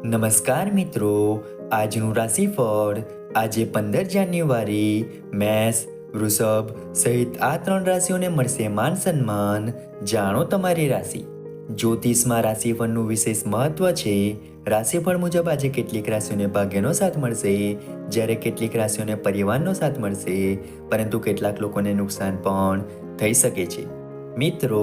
નમસ્કાર મિત્રો, આજનું રાશિફળ આજે 15 જાન્યુઆરી મેષ, વૃષભ સહિત આ 3 રાશિઓને મળશે માન સન્માન. જાણો તમારી રાશિ. જ્યોતિષમાં રાશિફળનું વિશેષ મહત્વ છે. રાશિફળ મુજબ આજે કેટલીક રાશિઓને ભાગ્યનો સાથ મળશે, જ્યારે કેટલીક રાશિઓને પરિવારનો સાથ મળશે, પરંતુ કેટલાક લોકોને નુકસાન પણ થઈ શકે છે. મિત્રો,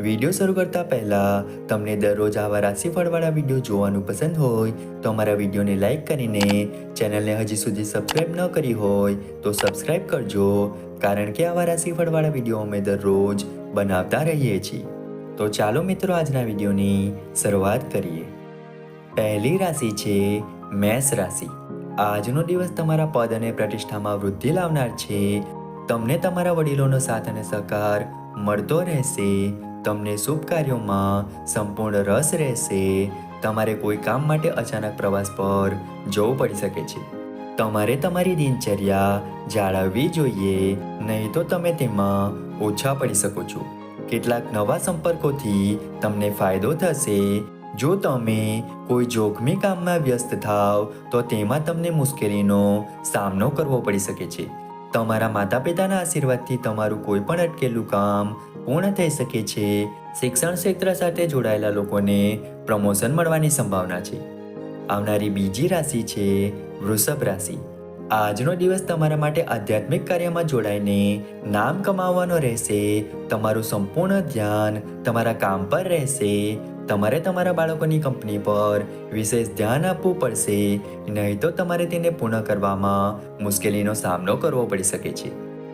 વિડીયો શરૂ કરતા પહેલા તમને દરરોજ આવા રાશિફળવાળા વિડીયો જોવાનું પસંદ હોય તો અમારા વિડીયોને લાઈક કરીને ચેનલને હજી સુધી સબસ્ક્રાઈબ ન કરી હોય તો સબસ્ક્રાઈબ કરજો, કારણ કે આવા રાશિફળવાળા વિડીયો અમે દરરોજ બનાવતા રહીએ છીએ. તો ચાલો મિત્રો, આજના વિડીયોની શરૂઆત કરીએ. પહેલી રાશિ છે મેષ રાશિ. આજનો દિવસ તમારા પદ અને પ્રતિષ્ઠામાં વૃદ્ધિ લાવનાર છે. તમને તમારા વડીલોનો સાથ અને સહકાર મળતો રહેશે. તમને શુભ કાર્યોમાં સંપૂર્ણ રસ રહેશે. તમારે કોઈ કામ માટે અચાનક પ્રવાસ પર જવું પડી શકે છે. તમારે તમારી દિનચર્યા જાળવવી જોઈએ, નહીં તો તમે તેમાં ઓછા પડી શકો છો. કેટલાક નવા સંપર્કોથી તમને ફાયદો થશે. જો તમે કોઈ જોખમી કામમાં વ્યસ્ત થાવ તો તેમાં તમને મુશ્કેલીનો સામનો કરવો પડી શકે છે. તમારા માતા પિતાના આશીર્વાદથી તમારું કોઈ પણ અટકેલું કામ પૂર્ણ થઈ શકે છે. શિક્ષણ ક્ષેત્ર સાથે જોડાયેલા લોકોને પ્રમોશન મળવાની સંભાવના છે. આવનારી બીજી રાશિ છે વૃષભ રાશિ. આજનો દિવસ તમારા માટે આધ્યાત્મિક કાર્યમાં જોડાઈને નામ કમાવવાનો રહેશે. તમારું સંપૂર્ણ ધ્યાન તમારા કામ પર રહેશે. તમારે તમારા બાળકોની કંપની પર વિશેષ ધ્યાન આપવું પડશે, નહીં તો તમારે તેને પૂર્ણ કરવામાં મુશ્કેલીનો સામનો કરવો પડી શકે છે.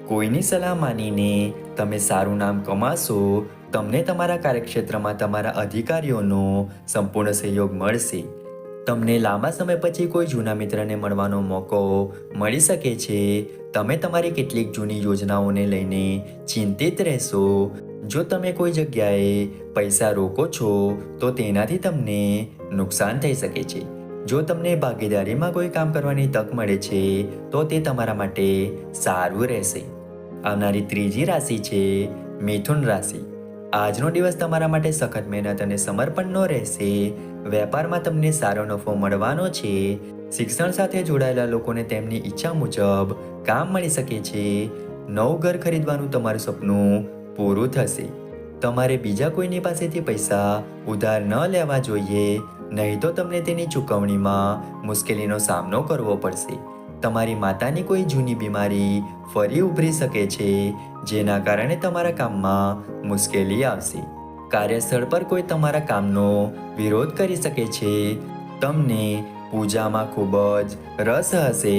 કોઈની સલાહ માનીને તમે સારું નામ કમાશો. તમને તમારા કાર્યક્ષેત્રમાં તમારા અધિકારીઓનો સંપૂર્ણ સહયોગ મળશે. તમને લાંબા સમય પછી કોઈ જૂના મિત્રને મળવાનો મોકો મળી શકે છે. તમે તમારી કેટલીક જૂની યોજનાઓને લઈને ચિંતિત રહેશો. જો તમે કોઈ જગ્યાએ પૈસા રોકો છો તો તેનાથી તમને નુકસાન થઈ શકે છે. જો તમને ભાગીદારીમાં કોઈ કામ કરવાની તક મળે છે તો તે તમારા માટે સારું રહેશે. આવનારી ત્રીજી રાશિ છે મિથુન રાશિ. આજનો દિવસ તમારા માટે સખત મહેનત અને સમર્પણનો રહેશે. વેપારમાં તમને સારો નફો મળવાનો છે. શિક્ષણ સાથે જોડાયેલા લોકોને તેમની ઈચ્છા મુજબ કામ મળી શકે છે. નવું ઘર ખરીદવાનું તમારું સપનું પૂરું થશે. તમારે બીજા કોઈની પાસેથી પૈસા ઉધાર ન લેવા જોઈએ, નહીં તો તમને તેની ચૂકવણીમાં મુશ્કેલીનો સામનો કરવો પડશે. તમારી માતાની કોઈ જૂની બીમારી ફરી ઉભરી શકે છે, જેના કારણે તમારા કામમાં મુશ્કેલી આવશે. કાર્યસ્થળ પર કોઈ તમારા કામનો વિરોધ કરી શકે છે. તમને પૂજામાં ખૂબ જ રસ હશે,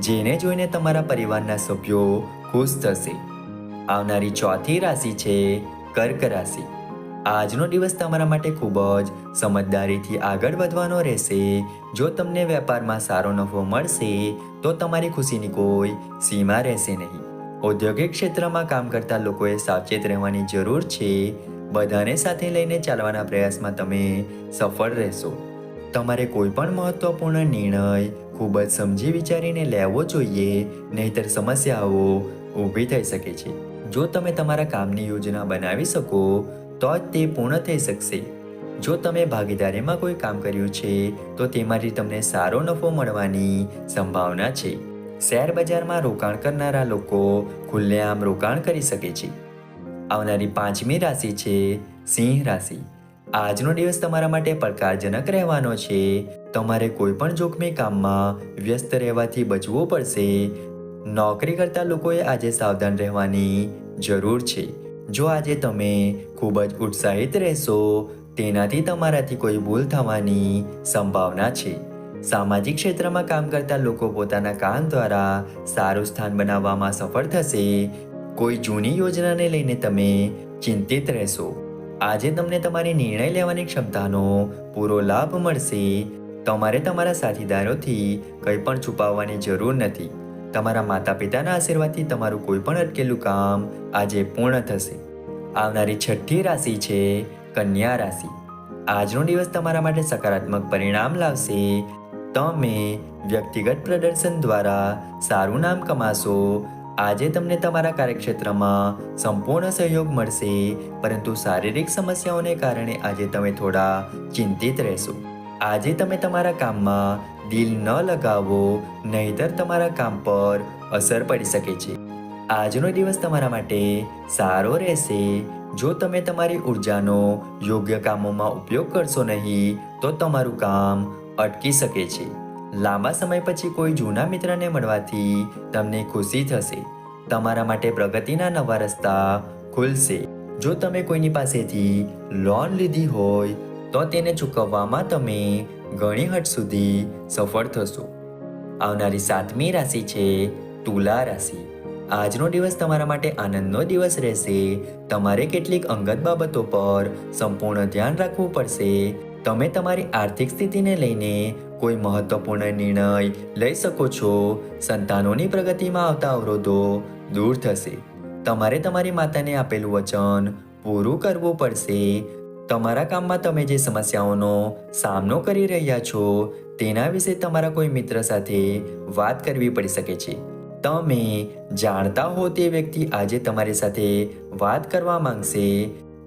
જેને જોઈને તમારા પરિવારના સભ્યો ખુશ થશે. આવનારી ચોથી રાશિ છે કર્ક રાશિ. આજનો દિવસ તમારા માટે ખૂબ જ સમજદારીથી આગળ વધવાનો રહેશે. જો તમને વેપારમાં સારો નફો મળશે તો તમારી ખુશીની કોઈ સીમા રહેશે નહીં. ઔદ્યોગિક ક્ષેત્રમાં કામ કરતા લોકોએ સાવચેત રહેવાની જરૂર છે. બધાને સાથે લઈને ચાલવાના પ્રયાસમાં તમે સફળ રહેશો. તમારે કોઈ પણ મહત્વપૂર્ણ નિર્ણય ખૂબ જ સમજી વિચારીને લેવો જોઈએ, નહીંતર સમસ્યાઓ ઊભી થઈ શકે છે. જો તમે તમારા કામની યોજના બનાવી શકો તો જ તે પૂર્ણ થઈ શકશે. જો તમે ભાગીદારીમાં કોઈ કામ કર્યું છે તો તેમાંથી તમને સારો નફો મળવાની સંભાવના છે. શેર બજારમાં રોકાણ કરનારા લોકો ખુલ્લેઆમ રોકાણ કરી શકે છે. આવનારી પાંચમી રાશિ છે સિંહ રાશિ. આજનો દિવસ તમારા માટે પડકારજનક રહેવાનો છે. તમારે કોઈ પણ જોખમી કામમાં વ્યસ્ત રહેવાથી બચવું પડશે. નોકરી કરતા લોકોએ આજે સાવધાન રહેવાની જરૂર છે. જો આજે તમે ખૂબ જ ઉત્સાહિત રહેશો, તેનાથી તમારાથી કોઈ ભૂલ થવાની સંભાવના છે. સામાજિક ક્ષેત્રમાં કામ કરતા લોકો પોતાના કામ દ્વારા સારું સ્થાન બનાવવામાં સફળ થશે. કોઈ જૂની યોજનાને લઈને તમે ચિંતિત રહેશો. આજે તમને તમારી નિર્ણય લેવાની ક્ષમતાનો પૂરો લાભ મળશે. તમારે તમારા સાથીદારોથી કંઈ પણ છુપાવવાની જરૂર નથી. તમારા માતા પિતાના આશીર્વાદથી તમારું કોઈ પણ અટકેલું કામ આજે પૂર્ણ થશે. આવનારી છઠ્ઠી રાશિ છે કન્યા રાશિ. આજનો દિવસ તમારા માટે સકારાત્મક પરિણામ લાવશે. તમે વ્યક્તિગત પ્રદર્શન દ્વારા સારું નામ કમાશો. આજે તમને તમારા કાર્યક્ષેત્રમાં સંપૂર્ણ સહયોગ મળશે, પરંતુ શારીરિક સમસ્યાઓને કારણે આજે તમે થોડા ચિંતિત રહેશો. આજે તમે તમારા કામમાં દિલ ન લગાવો, નહીંતર તમારા કામ પર અસર પડી શકે છે. આજનો દિવસ તમારા માટે સારો રહેશે. જો તમે તમારી ઉર્જાનો યોગ્ય કામોમાં ઉપયોગ કરશો નહીં તો તમારું કામ અટકી શકે છે. લાંબા સમય પછી કોઈ જૂના મિત્રને મળવાથી તમને ખુશી થશે. તમારા માટે પ્રગતિના નવા રસ્તા ખુલશે. જો તમે કોઈની પાસેથી લોન લીધી હોય તો તેને ચૂકવવામાં તમે ઘણી હદ સુધી સફળ થશો. આવનારી 7મી રાશિ છે તુલા રાશિ. આજનો દિવસ તમારા માટે આનંદનો દિવસ રહેશે. તમારે કેટલીક અંગત બાબતો પર સંપૂર્ણ ધ્યાન રાખવું પડશે. તમે તમારી આર્થિક સ્થિતિને લઈને કોઈ મહત્વપૂર્ણ નિર્ણય લઈ શકો છો. સંતાનોની પ્રગતિમાં આવતા અવરોધો દૂર થશે. તમારે તમારી માતાને આપેલું વચન પૂરું કરવું પડશે. તમારા કામમાં તમે જે સમસ્યાઓનો સામનો કરી રહ્યા છો તેના વિશે તમારા કોઈ મિત્ર સાથે વાત કરવી પડી શકે છે. તમે જાણતા હો તે વ્યક્તિ આજે તમારી સાથે વાત કરવા માંગશે.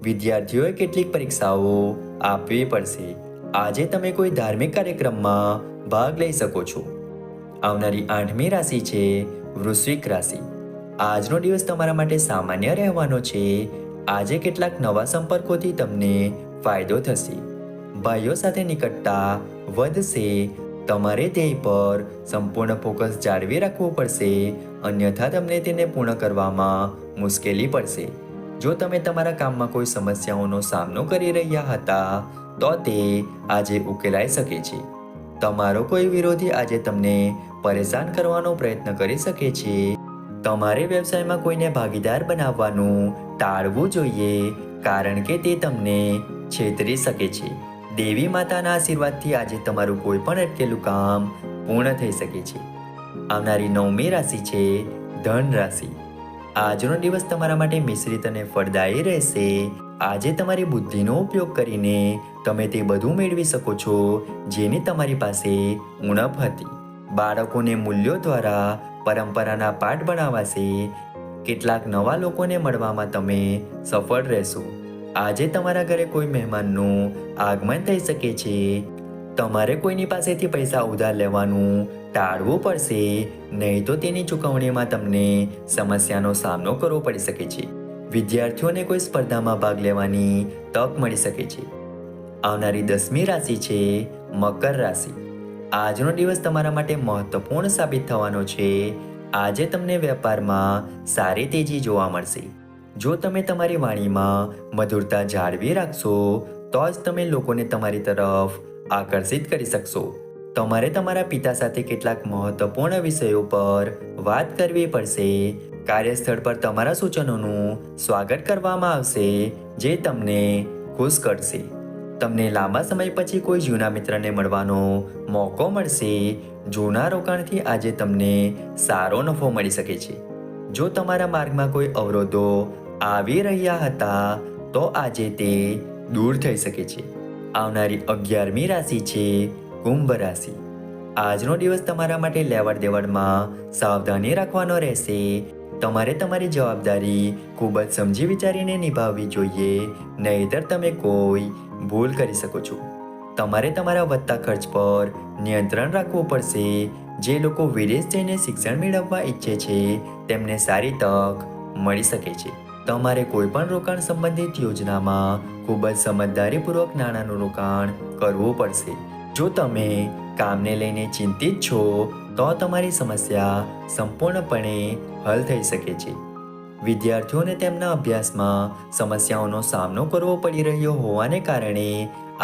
વિદ્યાર્થીઓએ કેટલીક પરીક્ષાઓ આપવી પડશે. આજે તમે કોઈ ધાર્મિક કાર્યક્રમમાં ભાગ લઈ શકો છો. આવનારી 8મી રાશિ છે વૃશ્ચિક રાશિ. આજનો દિવસ તમારા માટે સામાન્ય રહેવાનો છે. આજે કેટલાક નવા સંપર્કોથી તમને ફાયદો થશે. ભાઈઓ સાથે નિકટતા વધશે. તમારે ધ્યેય પર સંપૂર્ણ ફોકસ જાળવી રાખવું પડશે, અન્યથા તમને તેને પૂર્ણ કરવામાં મુશ્કેલી પડશે. જો તમે તમારા કામમાં કોઈ સમસ્યાઓનો સામનો કરી રહ્યા હતા તો તે આજે ઉકેલાઈ શકે છે. તમારો કોઈ વિરોધી આજે તમને પરેશાન કરવાનો પ્રયત્ન કરી શકે છે. તમારે વ્યવસાયમાં કોઈને ભાગીદાર બનાવવાનું ટાળવું જોઈએ, કારણ કે તે તમને છેતરી શકે છે. દેવી માતાના આશીર્વાદથી આજે તમારું કોઈ પણ અટકેલું કામ પૂર્ણ થઈ શકે છે. આવનારી 9મી રાશિ છે ધન રાશિ. આજનો દિવસ તમારા માટે મિશ્રિત અને ફળદાયી રહેશે. આજે તમારી બુદ્ધિનો ઉપયોગ કરીને તમે તે બધું મેળવી શકો છો જેની તમારી પાસે ઉણપ હતી. બાળકોને મૂલ્યો દ્વારા પરંપરાના પાઠ ભણાવાશે. કેટલાક નવા લોકોને મળવામાં તમે સફળ રહેશો. આજે તમારા ઘરે કોઈ મહેમાનનું આગમન થઈ શકે છે. તમારે કોઈની પાસેથી પૈસા ઉધાર લેવાનું ટાળવું પડશે, નહીં તો તેની ચૂકવણીમાં તમને સમસ્યાનો સામનો કરવો પડી શકે છે. વિદ્યાર્થીઓને કોઈ સ્પર્ધામાં ભાગ લેવાની તક મળી શકે છે. આવનારી 10મી રાશિ છે મકર રાશિ. આજનો દિવસ તમારા માટે મહત્વપૂર્ણ સાબિત થવાનો છે. આજે તમને વેપારમાં સારી તેજી જોવા મળશે. જો તમે તમારી વાણીમાં મધુરતા જાળવી રાખશો તો જ તમે લોકોને તમારી તરફ આકર્ષિત કરી શકશો. તમારે તમારા પિતા સાથે કેટલાક મહત્વપૂર્ણ વિષયો પર વાત કરવી પડશે. કાર્યસ્થળ પર તમારા સૂચનોનું સ્વાગત કરવામાં આવશે જે તમને ખુશ કરશે. તમને લાંબા સમય પછી કોઈ જૂના મિત્રને મળવાનો મોકો મળશે. જૂના રોકાણથી આજે તમને સારો નફો મળી શકે છે. જો તમારા માર્ગમાં કોઈ અવરોધો આવી રહ્યા હતા તો આજે તે દૂર થઈ શકે છે. આવનારી 11મી રાશિ છે કુંભ રાશિ. આજનો દિવસ તમારા માટે લેવડ દેવડમાં સાવધાની રાખવાનો રહેશે. તમારે તમારી જવાબદારી ખૂબ જ સમજી વિચારીને નિભાવવી જોઈએ, નહીંતર તમે કોઈ ભૂલ કરી શકો છો. તમારે તમારા વધતા ખર્ચ પર નિયંત્રણ રાખવું પડશે. જે લોકો વિદેશ જઈને શિક્ષણ મેળવવા ઈચ્છે છે તેમને સારી તક મળી શકે છે. તમારે કોઈ પણ રોકાણ સંબંધિત યોજનામાં ખૂબ જ સમજદારીપૂર્વક નાણાંનું રોકાણ કરવું પડશે. જો તમે કામને લઈને ચિંતિત છો તો તમારી સમસ્યા સંપૂર્ણપણે હલ થઈ શકે છે. વિદ્યાર્થીઓને તેમના અભ્યાસમાં સમસ્યાઓનો સામનો કરવો પડી રહ્યો હોવાને કારણે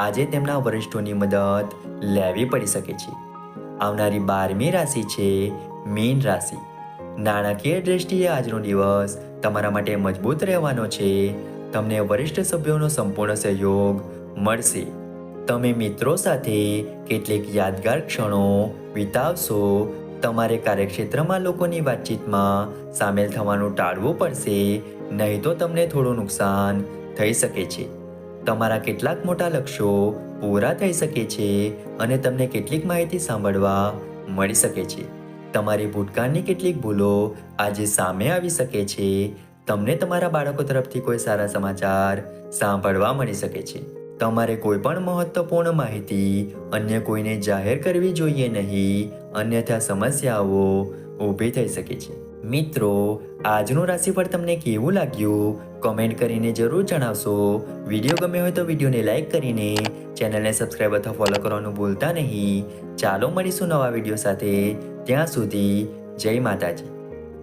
આજે તેમના વરિષ્ઠોની મદદ લેવી પડી શકે છે. આવનારી 12મી રાશિ છે મીન રાશિ. નાણાકીય દ્રષ્ટિએ આજનો દિવસ તમારા માટે મજબૂત રહેવાનો છે. તમને વરિષ્ઠ સભ્યોનો સંપૂર્ણ સહયોગ મળશે. તમે મિત્રો સાથે કેટલીક યાદગાર ક્ષણો વિતાવશો. તમારે કાર્યક્ષેત્રમાં લોકોની વાતચીતમાં સામેલ થવાનું ટાળવું પડશે, નહીં તો તમને થોડું નુકસાન થઈ શકે છે. તમારા કેટલાક મોટા લક્ષ્યો પૂરા થઈ શકે છે અને તમને કેટલીક માહિતી સાંભળવા મળી શકે છે. તમારી ભૂતકાળની કેટલીક ભૂલો આજે સામે આવી શકે છે. તમને તમારા બાળકો તરફથી કોઈ સારા સમાચાર સાંભળવા મળી શકે છે. તમારે કોઈ પણ મહત્વપૂર્ણ માહિતી અન્ય કોઈને જાહેર કરવી જોઈએ નહીં, અન્યથા સમસ્યાઓ ઊભી થઈ શકે છે. મિત્રો, આજનું રાશિફળ તમને કેવું લાગ્યું કમેન્ટ કરીને જરૂર જણાવશો. વિડીયો ગમ્યો હોય તો વિડીયોને લાઈક કરીને ચેનલને સબસ્ક્રાઈબ અથવા ફોલો કરવાનું ભૂલતા નહીં. ચાલો મળીશું નવા વિડીયો સાથે. ત્યાં સુધી જય માતાજી.